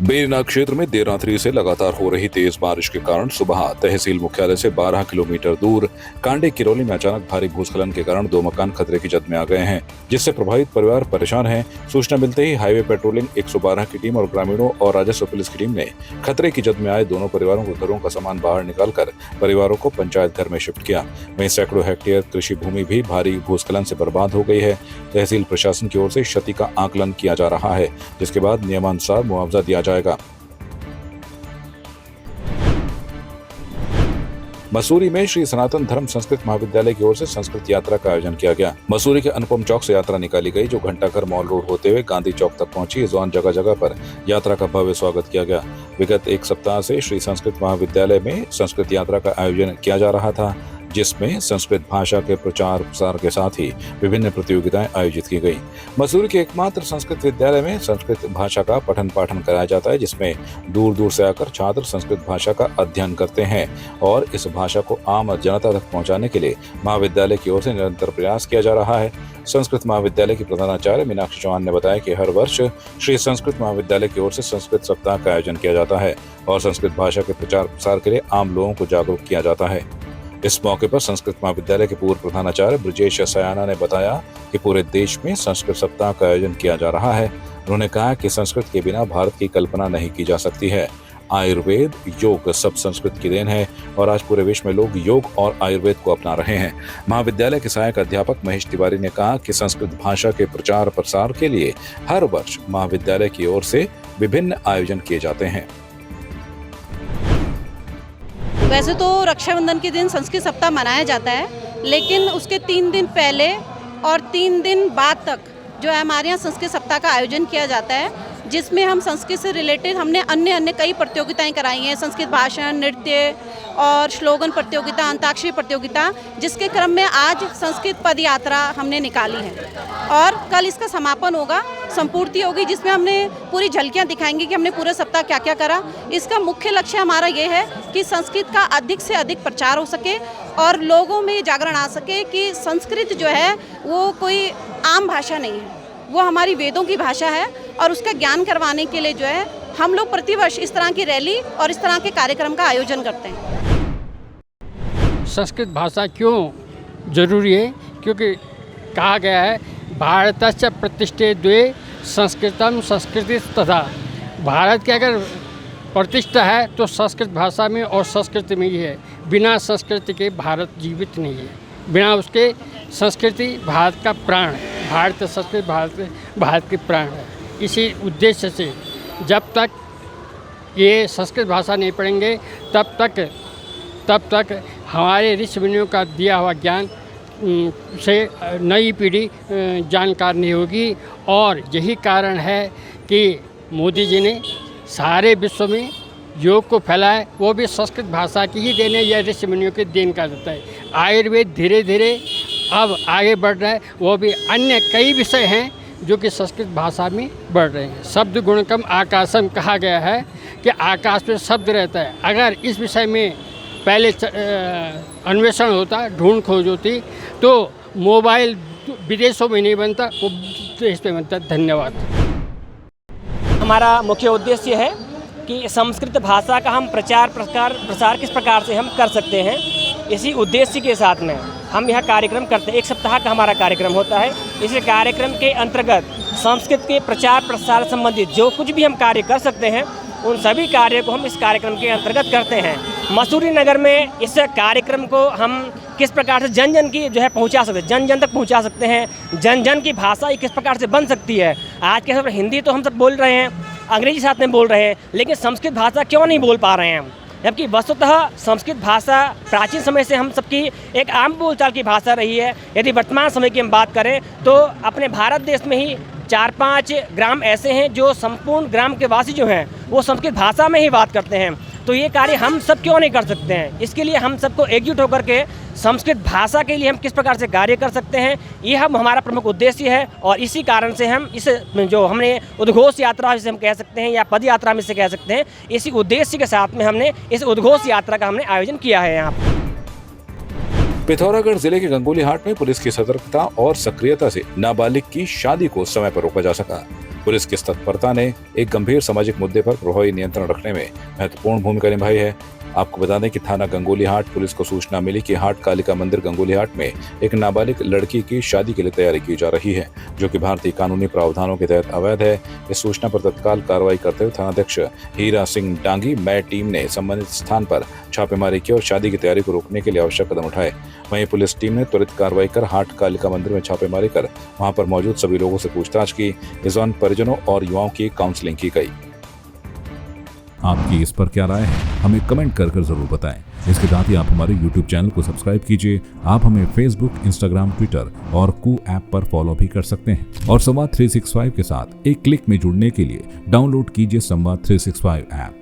बेरना क्षेत्र में देर रात्रि से लगातार हो रही तेज बारिश के कारण सुबह तहसील मुख्यालय से 12 किलोमीटर दूर कांडे किरौली में अचानक भारी भूस्खलन के कारण 2 मकान खतरे की जद में आ गए हैं, जिससे प्रभावित परिवार परेशान हैं। सूचना मिलते ही हाईवे पेट्रोलिंग 112 की टीम और ग्रामीणों और राजस्व पुलिस की टीम ने खतरे की जद में आए दोनों परिवारों को घरों का सामान बाहर निकालकर परिवारों को पंचायत घर में शिफ्ट किया। वहीं सैकड़ों हेक्टेयर कृषि भूमि भी भारी भूस्खलन से बर्बाद हो गई है। तहसील प्रशासन की ओर से क्षति का आकलन किया जा रहा है, जिसके बाद नियमानुसार मुआवजा दिया जाएगा। मसूरी में श्री सनातन धर्म संस्कृत महाविद्यालय की ओर से संस्कृत यात्रा का आयोजन किया गया। मसूरी के अनुपम चौक से यात्रा निकाली गई, जो घंटाघर मॉल रोड होते हुए गांधी चौक तक पहुंची। इस दौरान जगह जगह पर यात्रा का भव्य स्वागत किया गया। विगत एक सप्ताह से श्री संस्कृत महाविद्यालय में संस्कृत यात्रा का आयोजन किया जा रहा था, जिसमें संस्कृत भाषा के प्रचार प्रसार के साथ ही विभिन्न प्रतियोगिताएं आयोजित की गई। मसूरी के एकमात्र संस्कृत विद्यालय में संस्कृत भाषा का पठन पाठन कराया जाता है, जिसमें दूर दूर से आकर छात्र संस्कृत भाषा का अध्ययन करते हैं और इस भाषा को आम जनता तक पहुंचाने के लिए महाविद्यालय की ओर से निरंतर प्रयास किया जा रहा है। संस्कृत महाविद्यालय की प्रधानाचार्य मीनाक्षी चौहान ने बताया कि हर वर्ष श्री संस्कृत महाविद्यालय की ओर से संस्कृत सप्ताह का आयोजन किया जाता है और संस्कृत भाषा के प्रचार प्रसार के लिए आम लोगों को जागरूक किया जाता है। इस मौके पर संस्कृत महाविद्यालय के पूर्व प्रधानाचार्य ब्रजेश सयाना ने बताया कि पूरे देश में संस्कृत सप्ताह का आयोजन किया जा रहा है। उन्होंने कहा कि संस्कृत के बिना भारत की कल्पना नहीं की जा सकती है। आयुर्वेद, योग सब संस्कृत की देन है और आज पूरे विश्व में लोग योग और आयुर्वेद को अपना रहे हैं। महाविद्यालय के सहायक अध्यापक महेश तिवारी ने कहा कि संस्कृत भाषा के प्रचार प्रसार के लिए हर वर्ष महाविद्यालय की ओर से विभिन्न आयोजन किए जाते हैं। वैसे तो रक्षाबंधन के दिन संस्कृत सप्ताह मनाया जाता है, लेकिन उसके 3 दिन पहले और 3 दिन बाद तक जो है हमारे यहाँ संस्कृत सप्ताह का आयोजन किया जाता है, जिसमें हम संस्कृत से रिलेटेड हमने अन्य कई प्रतियोगिताएं कराई हैं। संस्कृत भाषण, नृत्य और स्लोगन प्रतियोगिता, अंताक्षरी प्रतियोगिता, जिसके क्रम में आज संस्कृत पद यात्रा हमने निकाली है और कल इसका समापन होगा, संपूर्ति होगी, जिसमें हमने पूरी झलकियां दिखाएंगे कि हमने पूरे सप्ताह क्या क्या करा। इसका मुख्य लक्ष्य हमारा ये है कि संस्कृत का अधिक से अधिक प्रचार हो सके और लोगों में जागरण आ सके कि संस्कृत जो है वो कोई आम भाषा नहीं है, वो हमारी वेदों की भाषा है और उसका ज्ञान करवाने के लिए जो है हम लोग प्रतिवर्ष इस तरह की रैली और इस तरह के कार्यक्रम का आयोजन करते हैं। संस्कृत भाषा क्यों जरूरी है? क्योंकि कहा गया है भारतस्य प्रतिष्ठे द्वे संस्कृतम संस्कृति तथा। भारत की अगर प्रतिष्ठा है तो संस्कृत भाषा में और संस्कृति में ही है। बिना संस्कृति के भारत जीवित नहीं है। बिना उसके संस्कृति भारत का प्राण है। भारत संस्कृत भारत के प्राण है। इसी उद्देश्य से जब तक ये संस्कृत भाषा नहीं पढ़ेंगे तब तक हमारे ऋषि मुनियों का दिया हुआ ज्ञान से नई पीढ़ी जानकार नहीं होगी। और यही कारण है कि मोदी जी ने सारे विश्व में योग को फैलाया, वो भी संस्कृत भाषा की ही देन है, यह ऋषि मुनियों के देन का देता है। आयुर्वेद धीरे धीरे अब आगे बढ़ रहा है, वो भी अन्य कई विषय हैं जो कि संस्कृत भाषा में बढ़ रहे हैं। शब्द गुणकम आकाशम कहा गया है कि आकाश में शब्द रहता है। अगर इस विषय में पहले अन्वेषण होता, ढूंढ खोज होती, तो मोबाइल विदेशों में नहीं बनता, वो देश में बनता। धन्यवाद। हमारा मुख्य उद्देश्य है कि संस्कृत भाषा का हम प्रचार प्रसार किस प्रकार से हम कर सकते हैं। इसी उद्देश्य के साथ में हम यह कार्यक्रम करते हैं। 1 सप्ताह का हमारा कार्यक्रम होता है। इस कार्यक्रम के अंतर्गत संस्कृत के प्रचार प्रसार संबंधित जो कुछ भी हम कार्य कर सकते हैं, उन सभी कार्यों को हम इस कार्यक्रम के अंतर्गत करते हैं। मसूरी नगर में इस कार्यक्रम को हम किस प्रकार से जन जन की जो है पहुंचा सकते हैं, जन जन तक पहुंचा सकते हैं। जन जन की भाषा ही किस प्रकार से बन सकती है। आज के समय हिंदी तो हम सब बोल रहे हैं, अंग्रेजी साथ में बोल रहे हैं, लेकिन संस्कृत भाषा क्यों नहीं बोल पा रहे हैं हम? जबकि वस्तुतः संस्कृत भाषा प्राचीन समय से हम सबकी एक आम बोलचाल की भाषा रही है। यदि वर्तमान समय की हम बात करें तो अपने भारत देश में ही 4-5 ग्राम ऐसे हैं जो संपूर्ण ग्राम के वासी जो हैं वो संस्कृत भाषा में ही बात करते हैं। तो ये कार्य हम सब क्यों नहीं कर सकते हैं? इसके लिए हम सबको एकजुट होकर के संस्कृत भाषा के लिए हम किस प्रकार से कार्य कर सकते हैं, ये हम हमारा प्रमुख उद्देश्य है। और इसी कारण से हम इस जो हमने उद्घोष यात्रा जिसे हम कह सकते हैं या पद यात्रा में से कह सकते हैं, इसी उद्देश्य के साथ में हमने इस उद्घोष यात्रा का हमने आयोजन किया है। यहाँ पिथौरागढ़ जिले के गंगोली हाट में पुलिस की सतर्कता और सक्रियता से नाबालिग की शादी को समय पर रोका जा सका। पुलिस की इस तत्परता ने एक गंभीर सामाजिक मुद्दे पर प्रभावी नियंत्रण रखने में महत्वपूर्ण भूमिका निभाई है। आपको बता दें कि थाना गंगोली हाट पुलिस को सूचना मिली कि हाट कालिका मंदिर गंगोली हाट में एक नाबालिग लड़की की शादी के लिए तैयारी की जा रही है, जो कि भारतीय कानूनी प्रावधानों के तहत अवैध है। इस सूचना पर तत्काल कार्रवाई करते हुए थानाध्यक्ष हीरा सिंह डांगी मय टीम ने संबंधित स्थान पर छापेमारी की और शादी की तैयारी को रोकने के लिए आवश्यक कदम उठाए। वहीं पुलिस टीम ने त्वरित कार्रवाई कर हाट कालिका मंदिर में छापेमारी कर वहां पर मौजूद सभी लोगों से पूछताछ की। इस दौरान परिजनों और युवाओं की काउंसलिंग की गई। आपकी इस पर क्या राय है, हमें कमेंट कर जरूर बताएं। इसके साथ ही आप हमारे YouTube चैनल को सब्सक्राइब कीजिए। आप हमें Facebook, Instagram, Twitter और कू ऐप पर फॉलो भी कर सकते हैं। और संवाद 365 के साथ एक क्लिक में जुड़ने के लिए डाउनलोड कीजिए संवाद 365 ऐप।